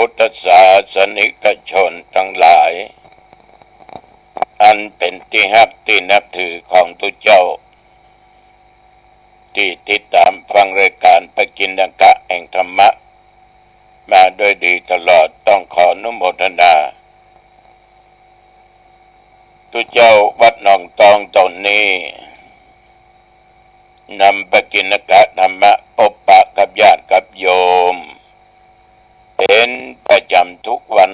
พุทธศาสนิกชนทั้งหลายอันเป็นที่ฮักที่นับถือของทุกเจ้าที่ติดตามฟังรายการปกิณกะแห่งธรรมะมาโดยดีตลอดต้องขออนุโมทนาทุกเจ้าวัดหนองตองตนนี้นำปกิณกะธรรมะพบปะกับญาติกับโยมเป็นประจำทุกวัน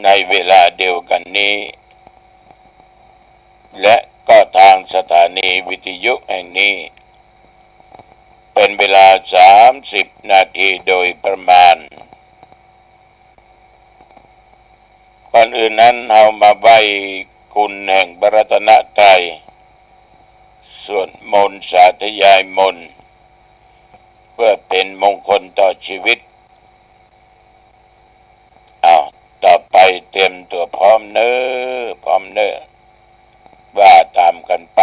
ในเวลาเดียวกันนี้และก็ทางสถานีวิทยุแห่งนี้เป็นเวลา30 นาทีโดยประมาณก่อนอื่นนั้นเอามาไหว้คุณแห่งพระรัตนตรัยสวดมนต์สาธยายมนต์เพื่อเป็นมงคลต่อชีวิตต่อไปเตรียมตัวพร้อมเน้อว่าตามกันไป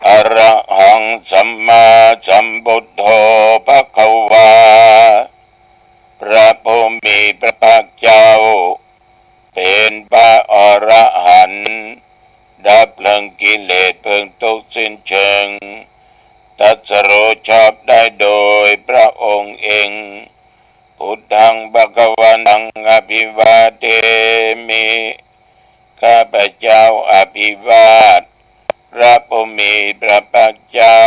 อะระหังสัมมาสัมพุทโธภควาพระผู้มีพระภาคเจ้าเป็นพระอรหันต์ดับเพลิงกิเลสเพลิงทุกข์สิ้นเชิงตรัสรู้ชอบได้โดยพระองค์เองพุทธังภคะวังอภิวาเทมิข้าพเจ้าอภิวาทพระผู้มีพระภาคเจ้า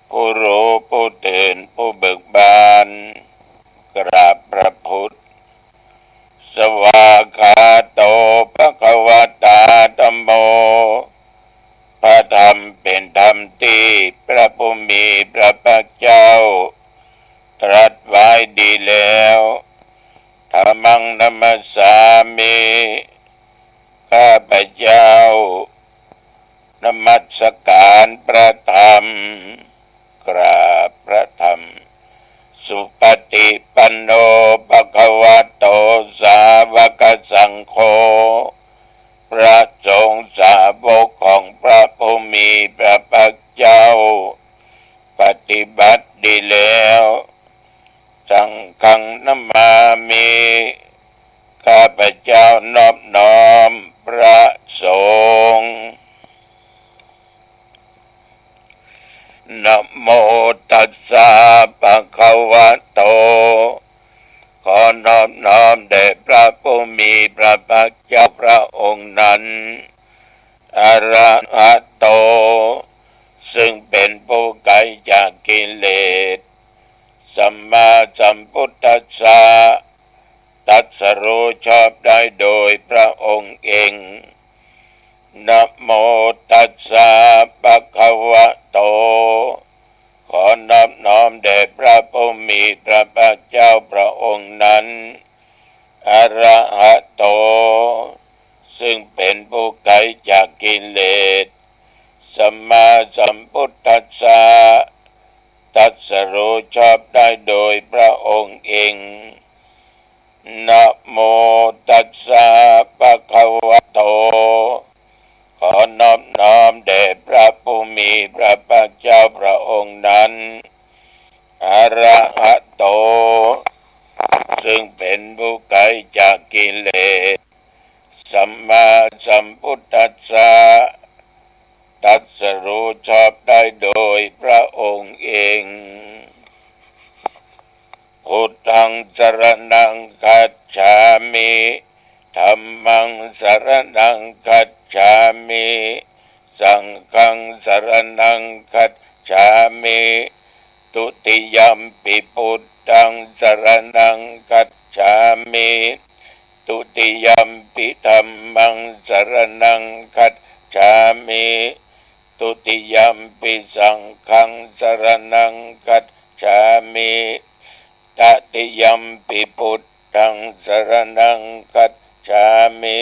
ผู้รู้ผู้ตื่นผู้เบิกบานกราบพระพุทธสวากขาโตภควตาธัมโมพระธรรมเป็นธรรมที่พระผู้มีพระภาคเจ้าตรัสไว้ดีแล้วธัมมังนัมสสามิข้าพเจ้านมัสการพระธรรมกราบพระธรรมสุปฏิปันโนภควโตสาวกสังโฆพระสงฆ์สาวกของพระผู้มีพระภาคเจ้าปฏิบัติดีแล้วสังฆังนัมมามิข้าพเจ้านอบน้อมพระสงฆ์นะโมตัสสะภะคะวะโตขอนอบน้อมแด่พระผู้มีพระภาคเจ้าพระองค์นั้นอะระหะโตซึ่งเป็นผู้ไกลจากกิเลสสัมมาสัมพุทธัสสะตรัสรู้ชอบได้โดยพระองค์เองนะโมตัสสะภะคะวะโตขอนอบน้อมแด่พระผู้มีพระภาคเจ้าพระองค์นั้นอะระหะโตซึ่งเป็นผู้ไกลจากกิเลสสัมมาสัมพุทธัสสะตรัสรู้ชอบได้โดยพระองค์เองนะโมตัสสะภะคะวะโตขอนอบน้อมแด่พระผู้มีพระภาคเจ้าพระองค์นั้นอะระหะโตซึ่งเป็นผู้ไกลจากกิเลสสัมมาสัมพุทธัสสะตรัสรู้ชอบได้โดยพระองค์เองพุทธังสรณังคัจฉามิธัมมังสรณังคัจฉามิสังฆังสรณังคัจฉามิทุติยัมปิพุทธังสรณังคัจฉามิทุติยัมปิธัมมังสรณังคัจฉามิทุติยัมปิสังฆังสรณังคัจฉามิตติยัมปิพุทธังสรณังคัจฉามิ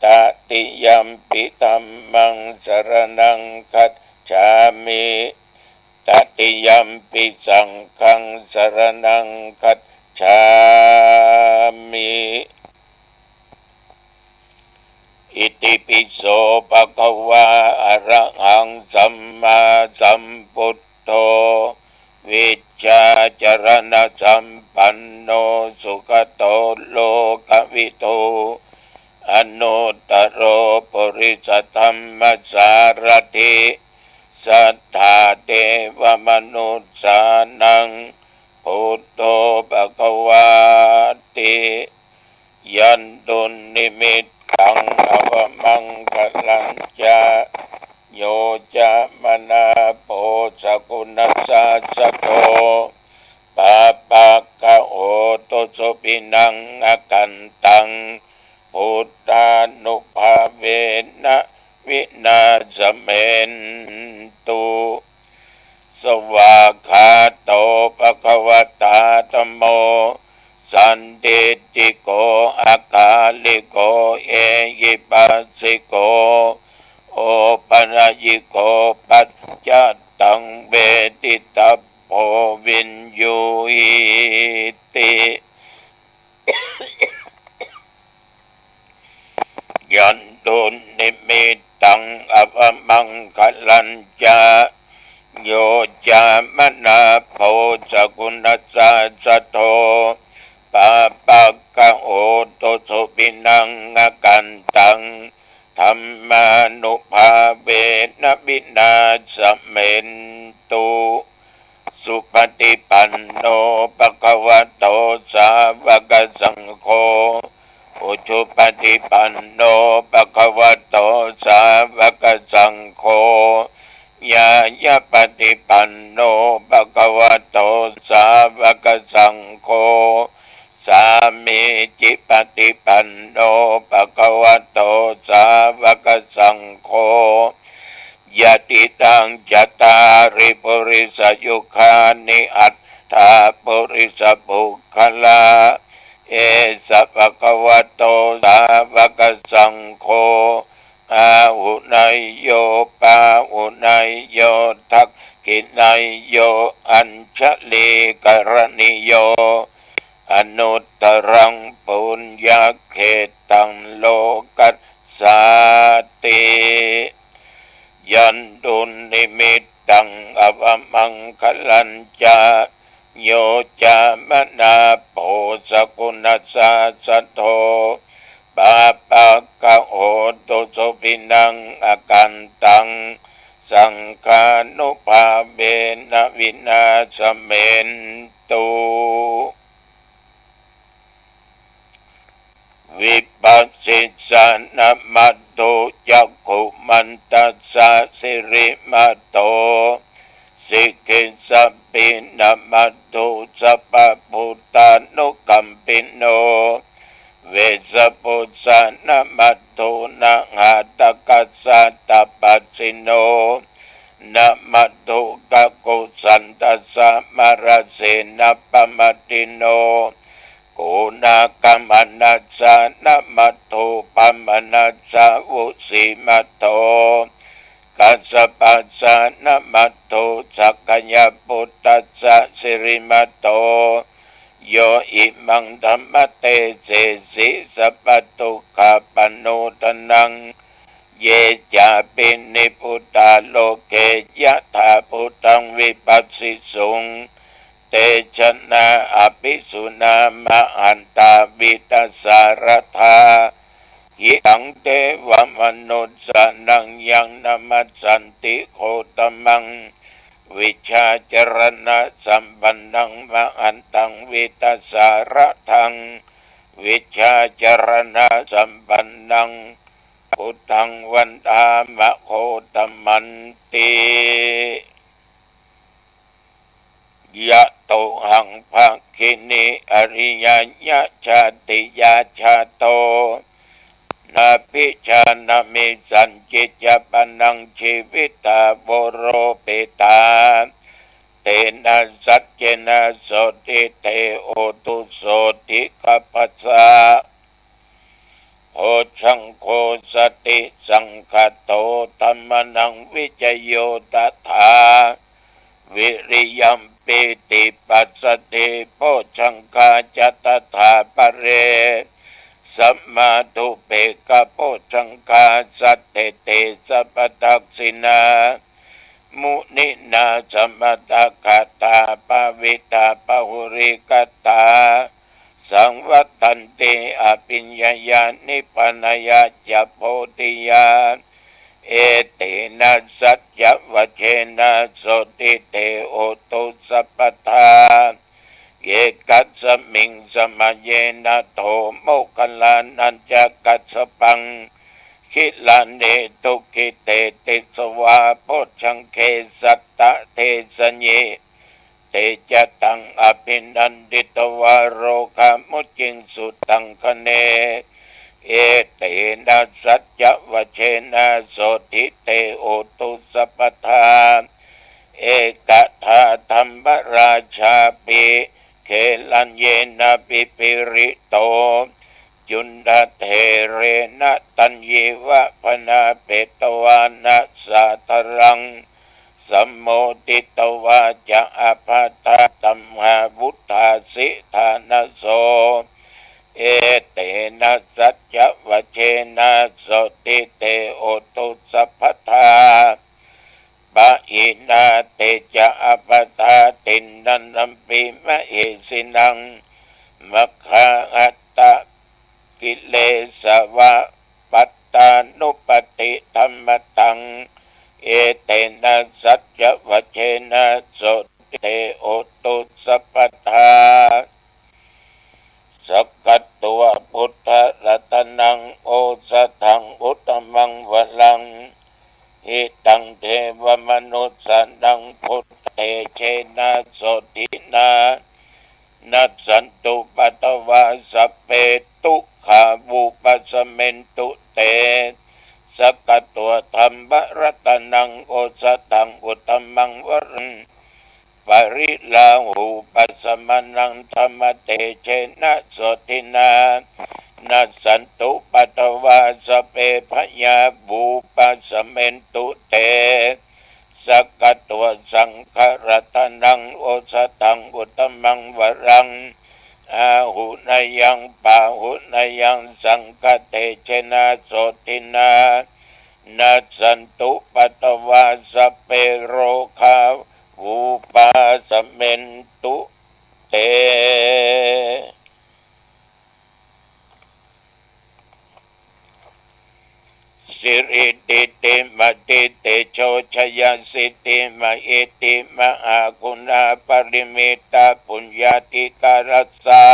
ตติยัมปิธัมมังสรณังคัจฉามิตติยัมปิสังฆังสรณังคัจฉามิอิติปิโสภะคะวะอะระหังสัมมาสัมพุทโธวิจ สัทธาเทวมนุษย์สานังพุทโธภควาติยันตุนิมิตตังอวมังคลังจาโยจามนาโพสกุณัสสะสะโตปะปะกะโอโตโสปินังอกันตังพุทธานุภาเวนะวินาศเมนตุสวากขาโตภควตาธัมโมสันติติโกอาคาลิโกเอหิปัสสิโกโอปัญญิโกปัจจตังเวทิตาโพวินยูหิติยันตุนิมิตตังอภมังคลัญจาโยจามนาโพสกุณัสสะสะโตปะปะกะโอโตโสปินังอกันตังธัมมานุภาเวนะวินาศเมนตุสุปฏิปันโนภควโตสาวกสังโฆอุชุปฏิปันโนภควโตสาวกสังโฆยายะปฏิปันโนภควโตสาวกสังโฆสามีจิปฏิปันโนภควโตสาวกสังโฆยะติตังจัตตาริปุริสยุคานิอัตถาปุริสบุคคลาเอสะภควโตสาวกสังโฆอาหุนายโยปาหุนายโยทักขินายโยอัญชลีกรณิโยอนุตตรังปุญญาเขตังโลกัสสาติยันตุนิมิตตังอวมังคลัญจาโยจามนาโพสกุณัสสะสะโตปะปะกะโอโตโสปินังอกันตังสังฆานุภาเวนะวินาศเมนตุวิปัสสิสานะมัตโตจักขุมันตัสสะสิริมัตโตสิกิสัพพินะมัตโตสัพพพุทธานุกัมปิโนเวสปุสสะนะมัตโตนะหาตกัสสะตปัสสิโนนะมัตโตกะกุสันตัสสะมรเสนะปมัตติโนโกนากัมมนัสสะนะมัตโตปัมมนัสสะวุสิมัตโตกัสสปัสสะนะมัตโตสักขยปุตตัสสะสิริมัตโตโยอิมังธัมมเตเสสิสัพพทุกขปโนตนังเยจาปินิพุตตาโลเกยะถาพุทธังวิปัสสิสุงเตชะนาอภิสุนามะหันตาวิตัสสารธาหิตังเทวมนุสสานังยังนามัสสันติโคตมังวิชาจรณะสัมปันนังมะหันตังวิตัสสารทังวิชาจรณะสัมปันนังพุทธังวันตามะโคตมันติยะโตหังภะคินิอริยญะชาติยาชาโตนาภิชานามิสัญจิจปนังชีวิตาโวโรปิตาเตนะสัจเจนะโสติเตโอตุโสติกัปปัสสะโอชังโคสติสังคโตธัมมนังวิจโยตถาวิริยัมปิติปัสสติโพชังคาจตถาปะเรสัมมาทุเปกะโพชังคาสัตเตเตสัพพทักษินามุนินาสัมมตคาตาปวิตาปหุริกตาสังวัตตันติอภิญญานิพพานายะจะโพธิญาณ เอเตนะสัจจวัชเชนะโสติเตโอตุสัพพทาเยกัสสมิงสมัยเยนะโทโมคคัลลานัญจกัสสปังคิลาเนตุกิเตติสวาโพชังเคสัตตะเทสเยเตจตังอภินันดิตวาโรคามุจิงสุตังคเนเอเตนะสัจจวัชเชนะโสติเตโอตุสัพพทาเอกทาธรรมราชาปิเคลัญเยนะปิปิริโตจุนดาเทเรนะตัญเยวะพนาเปตวานะสาตรังสัมโมติตวาจะอภาตาตัมหาวุธาสิธานโสเอเตนะสัจจวัชเชนะโสติเตโอตุสัพพทาปะอินาเตจะอภาตาตินนันนัมปิมะเอสินังมัคคะอัตตะกิเลสวะปัตตานุปติธรรมตังเอเตนะสัจจวัชเชนะโสติเตโอตุสัพพทาสักกัตตัวพุทธรัตนังโอสถังอุตตมังวลังหิตังเทวมนุสสนังพุทธเตเชนะโสตินานัสสันตุปัตตวาสัพเพตุขาบุปัสเมนตุเตสักกัตตัวธรรมรัตนังโอสถังอุตตมังวรังปริลาหูปัสมนังธรรมเตเชนะโสตินานัสสันตุปัตตวาสเปพยาบูปัสเมนตุเตสักกัตตัวสังฆรัตนังโอสถังอุตตมังวรังอาหุนยังปาหุนยังสังฆเตเชนะโสตินานัสสันตุปัตตวาสเปโรคาวูปาสเมนตุเตสิริติติมติเตโชชยสิติมะเอติมะอาคุณาปริมิตาปุญญาติการัสสะ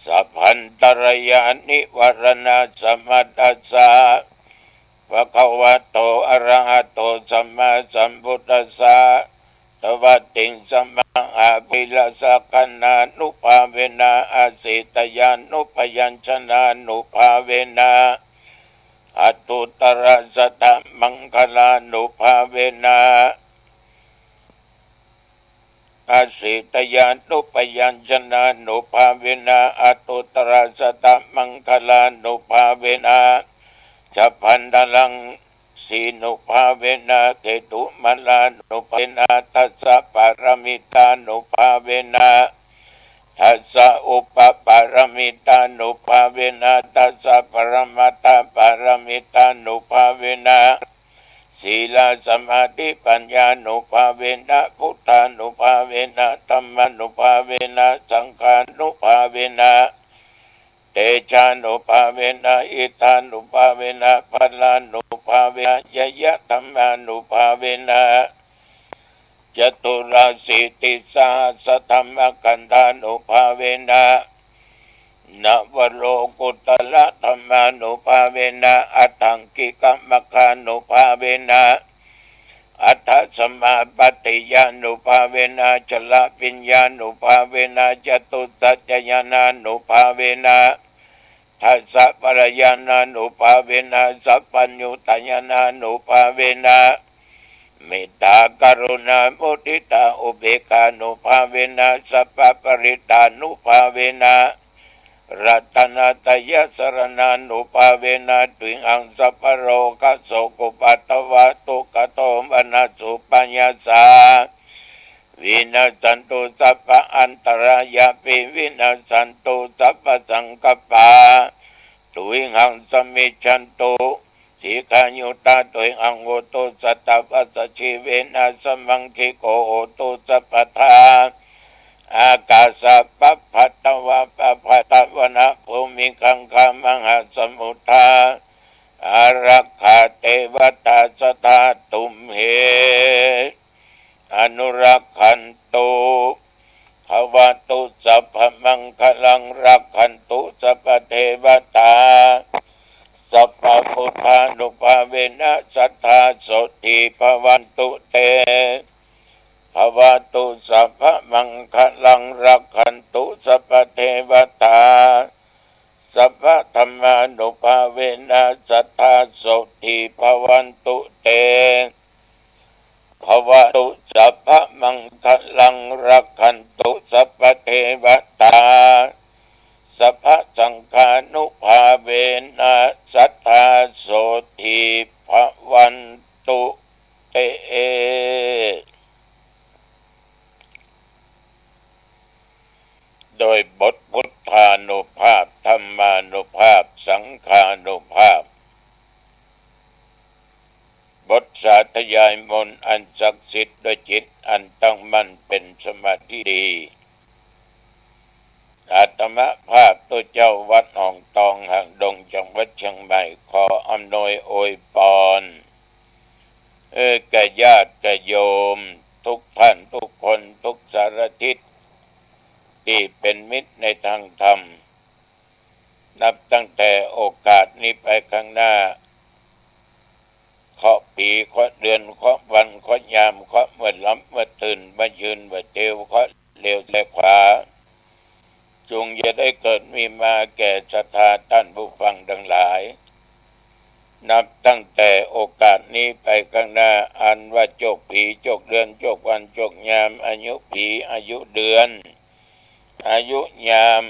สัพพันตรยานิวรณะสมัตตัสสะภะคะวะโตอะระหะโตสัมมาสัมพุทธัสสะตวัตติงสัมมาอาภิลาสกัณานุภาเวนะอาสิตยานุปยัญชนะนุภาเวนะอัตุตระสตะมังคลานุภาเวนะอาสิตยานุปยัญชนะนุภาเวนะอัตุตระสตะมังคลานุภาเวนะจะพันดลังสีนุภาเวนะเกตุมลานุภาเวนะทัสสะปารมิตานุภาเวนะทัสสะอุปปารมิตานุภาเวนะทัสสะปรมัตถปารมิตานุภาเวนะศีลสมาธิปัญญานุภาเวนะพุทธานุภาเวนะธัมมานุภาเวนะสังฆานุภาเวนะเตชานุภาเวนะอิทานุภาเวนะพัลลานุภาเวนะยยะธัมมานุภาเวนะจตุราสีติสาสธรรมกันธานุภาเวนะนวโรกุตละธัมมานุภาเวนะอัตถังกิกัมมคานุภาเวนะอัตถสมาปฏิญานุภาเวนะจลปิญญานุภาเวนะจตุสัจจญานานุภาเวนะทัสสะปรญาณานุภาเวนะสัพพัญญุตญาณานุภาเวนะเมตตากรุณามุทิตาอุเบกขานุภาเวนะสัพพปริตานุภาเวนะรัตนาตยสรณานุภาเวนะตุอังสัพพโรกัสโสกุปัตตวะตุกโตมนัสสุปัญญาสาวินาสันตุสัพพะอันตรายาปิวินาสันตุสัพพะสังกัปปะตุหังสมิชันตุสิกายุตาตุหังโอตุสัตตะปัสสชิเวนะสมังคิโกโอตุสัพพทาอากาสะปัพพตวะปัพพตวนะภูมิคังคามังหาสมุทธา อารักขาเทวตาสทาตุมเหอนุรักขันตุภวตุสัพพมังคลังรักขันตุสัพพเทวตาสัพพพุทธานุภาเวนะสัทธาโสติภวันตุเตภวตุสัพพมังคลังรักขันตุสัพพเทวตาสัพพธรรมานุภาเวนะสัทธาโสติภวันตุเตภวตุสัพพมังคลังรักขันตุสัพพเทวตาสัพพสังฆานุภาเวนะสัทธาโสติภวันตุเตโดยบทพุทธานุภาพธรรมานุภาพสังฆานุภาพบทสาธยายมนต์อันศักดิ์สิทธิ์ด้วยจิตอันตั้งมั่นเป็นสมาธิดีอาตมาภาพตัวเจ้าวัดหนองตองหางดงจังหวัดเชียงใหม่ขออำนวยอวยพรแก่ญาติแก่โยมทุกท่านทุกคนทุกสารทิศที่เป็นมิตรในทางธรรมนับตั้งแต่โอกาสนี้ไปข้างหน้าเคาะปีเคาะเดือนเคาะวันเคาะยามเคาะเมื่อล้ำเมื่อตื่นเมื่อยืนเมื่อเทวเคาะเร็วและขวาจงอย่าได้เกิดมีมาแก่ศรัทธาท่านผู้ฟังทั้งหลายนับตั้งแต่โอกาสนี้ไปข้างหน้าอันว่าโจกปีโจกเดือนโจกวันโจกยามอายุปีอายุเดือนอายุยาม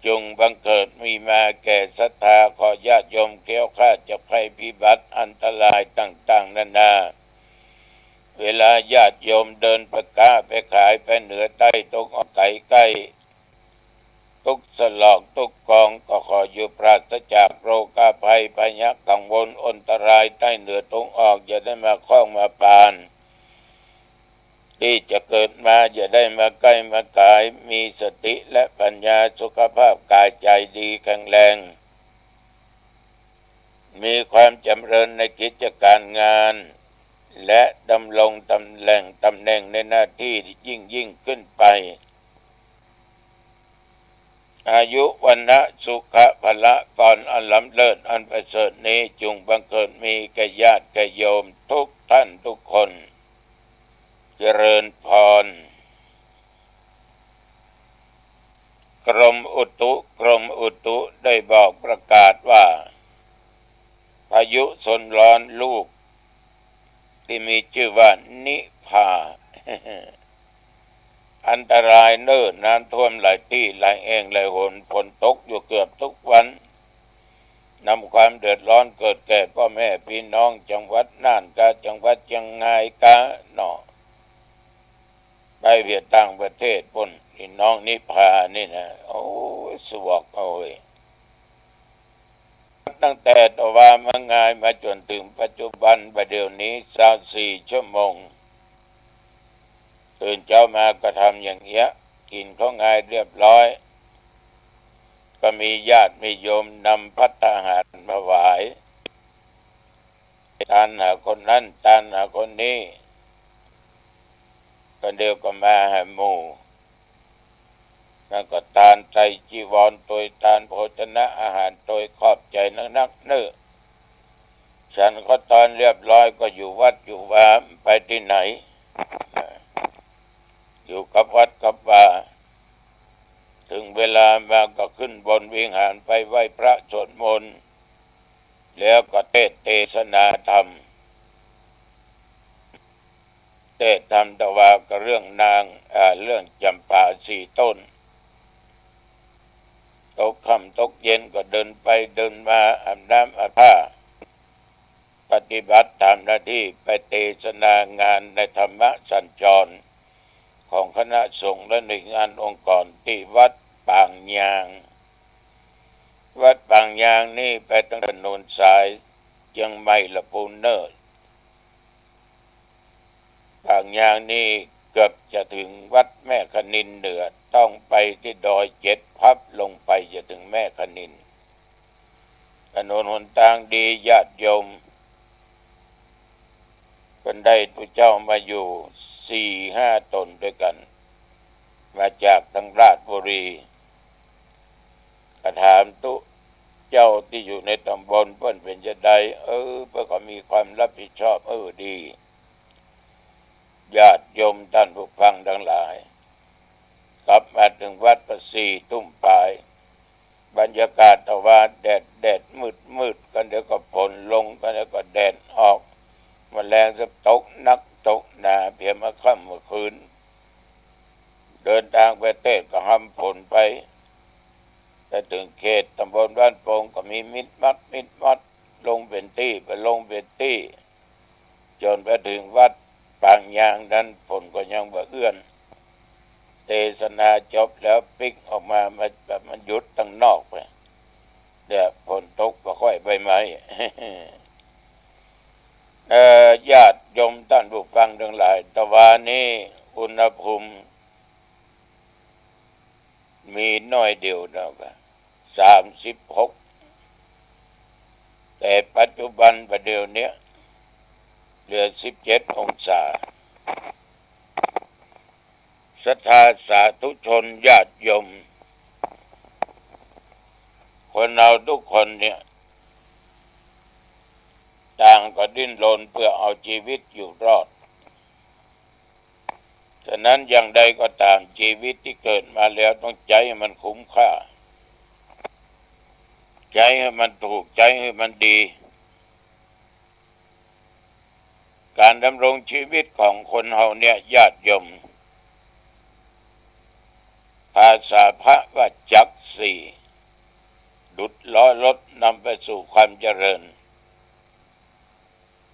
จงบังเกิดมีมาแก่ศรัทธาขอญาติโยมแก้วคลาดจากภัยพิบัติอันตรายต่างๆนานาเวลาญาติโยมเดินไปค้าไปขายไปเหนือใต้ตกออกไก่ใกล้ทุกสลอกทุกกองก็ขออยู่ปราศจากโรคภัยพยากังวลอันตรายใต้เหนือตรงออกอย่าได้มาคล้องมาปานที่จะเกิดมาอย่าได้มาใกล้มากายมีสติและปัญญาสุขภาพกายใจดีแข็งแรงมีความจำเริญในกิจการงานและดำรงตำแหน่งในหน้าที่ยิ่งขึ้นไปอายุวันนะสุขะพละก่อนอันล้ำเลิศอันประเสริฐนี้จงบังเกิดมีแก่ญาติแก่โยมทุกท่านทุกคนเจริญพรกรมอุตุได้บอกประกาศว่าพายุโซนร้อนลูกที่มีชื่อว่านิพา อันตรายเนิ่นน้ำท่วมหลายที่หลายแห่งหลายหนฝนตกอยู่เกือบทุกวันนำความเดือดร้อนเกิดแก่พ่อแม่พี่น้องจังหวัดน่านกาจังหวัดเชียงรายกาหนอไปเวียดต่างประเทศปุ่นพี่น้องนิพานี่นะโอ้สวกโอ้ยตั้งแต่ตะวันมางายมาจนถึงปัจจุบันประเดี๋ยวนี้24 ชั่วโมงตื่นเช้ามาก็ทำอย่างเงี้ยกินข้าวง่ายเรียบร้อยก็มีญาติมีโยมนำภัตตาหารมาไหว้ทานหาคนนั้นทานหาคนนี้ก็เดียวก็มาหาหมู่แล้วก็ทานใจจีวรโดยทานโภชนะอาหารโดยขอบใจนักเนื้อฉันก็ตอนเรียบร้อยก็อยู่วัดอยู่ว่าไปที่ไหนอยู่กับวัดกับว่าถึงเวลามาก็ขึ้นบนวิหารไปไหว้พระสวดมนต์แล้วก็เทศนาธรรมแต่ว่าก็เรื่องเรื่องจำปา4 ต้นตกค่ำตกเย็นก็เดินไปเดินมาอาบน้ำอาบผ้าปฏิบัติตามหน้าที่ไปเทศนางานในธรรมสัญจรของคณะสงฆ์และหน่วยงานองค์กรที่วัดปางยางนี่ไปตั้งถนนสายเชียงใหม่ลำพูนเนินปางยางนี่เกือบจะถึงวัดแม่คณินเหนือต้องไปที่ดอย7 พับลงไปจะถึงแม่คณิน ถนนหนทางดีญาติโยมคนได้พระเจ้ามาอยู่4-5 ตนด้วยกันมาจากทางราชบุรีก็ถามตุเจ้าที่อยู่ในตำบลเพิ่นเป็นจะใดเพิ่นก็มีความรับผิดชอบดีญาติโยมท่านผู้ฟังทั้งหลายกลับมาถึงวัดประสีทุ่มปลายบรรยากาศตะวันแดดมืดกันเดี๋ยวก็ฝนลงกันเดี๋ยวก็แดดออกแมลงจะตกนักตกหนาเพียงมาค่ำเมื่อคืนเดินทางไปเทศก็ห้ำฝนไปแต่ถึงเขตตำบลบ้านโป่งก็มีมิดมัดลงเป็นที่ไปลงเป็นที่จนไปถึงวัดปางยางนั้นฝนก็ยังบ่เอื้อนเทศนาจบแล้วปิกออกมาแบบมันหยุดตั้งนอกไปเดี๋ยวฝนตกก็ค่อยใบไม้ญาติโยมท่านผู้ฟังทั้งหลายตะวันนี้อุณหภูมิมีน้อยเดียวนะครับ36แต่ปัจจุบันประเดี๋ยวนี้เหลือ17 องศาศรัทธาสาธุชนญาติโยมคนเราทุกคนเนี่ยต่างก็ดิ้นรนเพื่อเอาชีวิตอยู่รอดฉะนั้นอย่างใดก็ตามชีวิตที่เกิดมาแล้วต้องใจให้มันคุ้มค่าใจให้มันถูกใจให้มันดีการดำรงชีวิตของคนเฮาเนี่ยญาติโยมภาษาพระว่าจักสี่ดุจล้อรถนำไปสู่ความเจริญ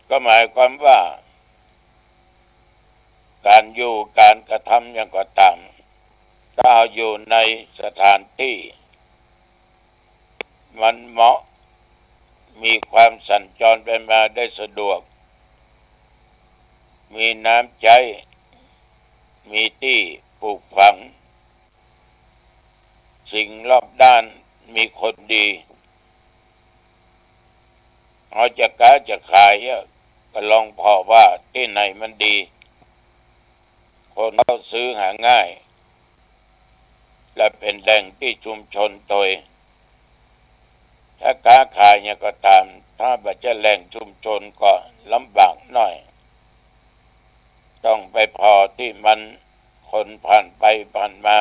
ก็หมายความว่าการอยู่การกระทำอย่างก็ตามถ้าอยู่ในสถานที่มันเหมาะมีความสัญจรไปมาได้สะดวกมีน้ำใจมีที่ปลูกฝังสิ่งรอบด้านมีคนดีเอาจะขายก็ลองพอว่าที่ไหนมันดีคนเขาซื้อหาง่ายและเป็นแหล่งที่ชุมชนโดยถ้าค้าขายเนี่ยก็ตามถ้าบัจะแหล่งชุมชนก็ลำบากหน่อยต้องไปพอที่มันคนผ่านไปผ่านมา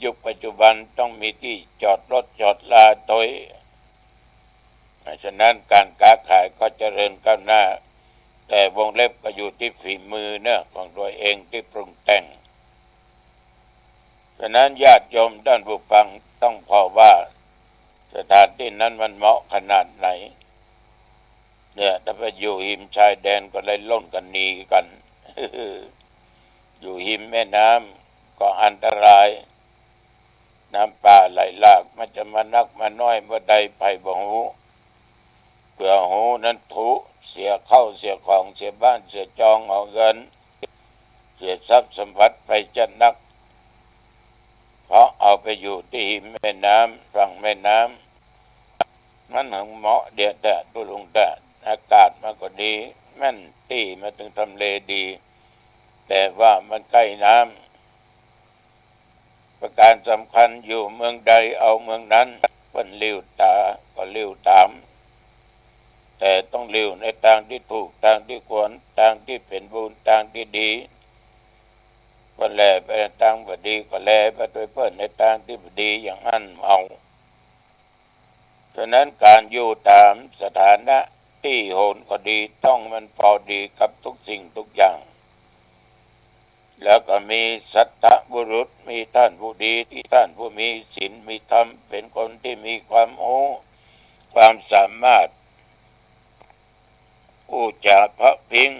ยุคปัจจุบันต้องมีที่จอดรถจอดลาโดยฉะนั้นการค้าขายก็เจริญก้าวหน้าแต่วงเล็บก็อยู่ที่ฝีมือเนอะของตัวเองที่ปรุงแต่งฉะนั้นญาติโยมท่านผู้ฟังต้องพอว่าสถานที่นั้นมันเหมาะขนาดไหนเนี่ยถ้าไปอยู่หิมชายแดนก็เลยล่นกันหนีกัน อยู่หิมแม่น้ำก็อันตรายน้ำป่าไหลหลากมันจะมานักมาน้อยเมื่อใดไปบ่ฮู้เผื่อหูนั้นถูเสียเข้าเสียของเสียบ้านเสียจองเอาเงินเสียทรัพย์สมบัติไปจะนักเพราะเอาไปอยู่ที่แม่น้ำฝั่งแม่น้ำมันถึงเหมาะเดียดแต่ตุลุงแต่อากาศมันก็ดีแม่นที่มาถึงทำเลดีแต่ว่ามันใกล้น้ำประการสำคัญอยู่เมืองใดเอาเมืองนั้นเพิ่นลิ้วตาก็ลิ้วตามแต่ต้องเร็วในทางที่ถูกทางที่ควรทางที่เป็นบุญทางที่ดีก็แลไปทางบ่ดีก็แลไปโดยเพิ่นในทางที่บ่ดีอย่างนั้นเอาฉะนั้นการอยู่ตามสถานะที่โหนก็ดีต้องมันพอดีกับทุกสิ่งทุกอย่างแล้วก็มีสัตตบุรุษมีท่านผู้ดีที่ท่านผู้มีศีลมีธรรมเป็นคนที่มีความรู้ความสามารถผู้จาพระพิง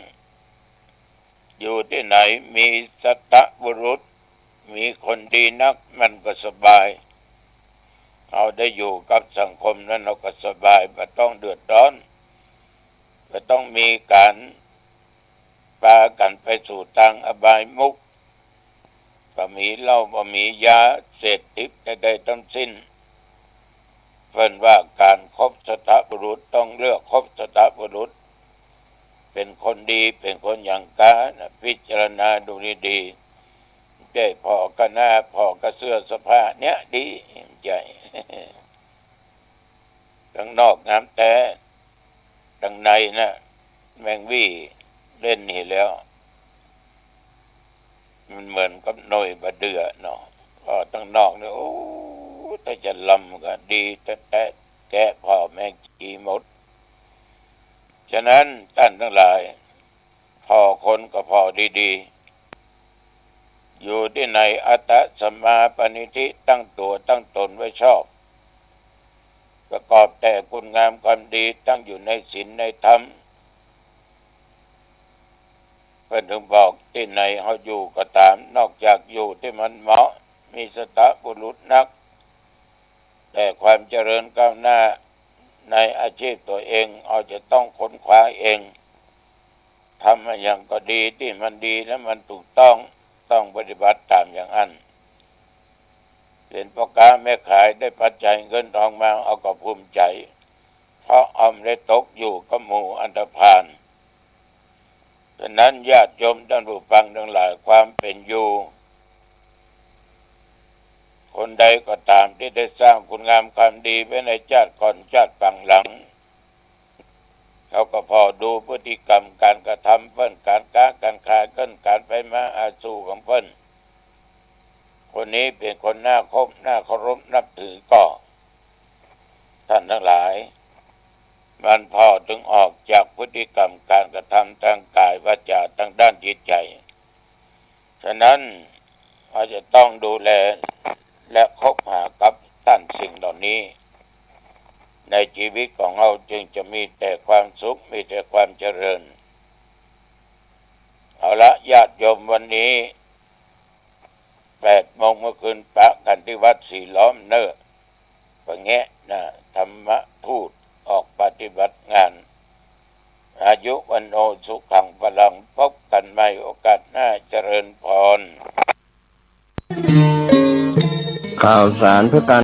อยู่ที่ไหนมีสัตตบุรุษมีคนดีนักมันก็สบายเอาได้อยู่กับสังคมนั้นเราก็สบายไม่ต้องเดือดร้อนไม่ต้องมีการพากันไปสู่ทางอบายมุขบ่มีเหล้าบ่มียาเสพติดใดๆทั้งสิ้นเพ เพิ่นว่าการคบสัตบุรุษต้องเลือกคบสัตบุรุษเป็นคนดีเป็นคนอย่างกานะพิจารณาดูดีๆได้พอก็หน้าพอก็เสื้อสภาเนี้ยดีใจ ข้างนอกน้ำแต่ข้างในนะแมงวี่เล่นนี่แล้วมันเหมือนกับหน่อยบะเดือเนาะพอตั้งนอกเนี่ยโอ้ถ้าจะลำก็ดีแต่แกะพ่อแม่กีหมดฉะนั้นท่านทั้งหลายพอคนก็พอดีๆอยู่ที่ในอัตตสัมมาปณิธิตั้งตัวตั้งตนไว้ชอบประกอบแต่คุณงามความดีตั้งอยู่ในศีลในธรรมเพิ่นถึงบอกที่ไหนเฮาอยู่ก็ตามนอกจากอยู่ที่มันเหมาะมีสตบุรุษนักแต่ความเจริญก้าวหน้าในอาชีพตัวเองเอาจะต้องค้นคว้าเองทำอย่างก็ดีที่มันดีและมันถูกต้องปฏิบัติตามอย่างนั้นเป็นพ่อค้าแม่ขายได้ปัจจัยเงินทองมาเอาก็ภูมิใจเพราะออมได้ตกอยู่กับหมู่อันธพาลฉะนั้นญาติโยมท่านผู้ฟังทั้งหลายความเป็นอยู่คนใดก็ตามที่ได้สร้างคุณงามความดีไว้ในชาติก่อนชาติปังหลังเขาก็พอดูพฤติกรรมการกระทำเพิ่นการค้าการขายเพิ่นการไปมาอาสู่ของเพิ่นคนนี้เป็นคนน่าคบน่าเคารพนับถือก็ท่านทั้งหลายมันพอถึงออกจากพฤติกรรมการกระทำทางกายวาจาทางด้านจิตใจฉะนั้นเราจะต้องดูแลและคบหากับท่านสิ่งเหล่านี้ในชีวิตของเราจึงจะมีแต่ความสุขมีแต่ความเจริญเอาละญาติโยมวันนี้8 โมงเมื่อคืนปะกันที่วัดสีล้อมเนอปะแงะนะธรรมทูตออกปฏิบัติงานอายุวันโนสุขังพลังพบกันใหม่โอกาสหน้าเจริญพรข่าวสารเพื่อการ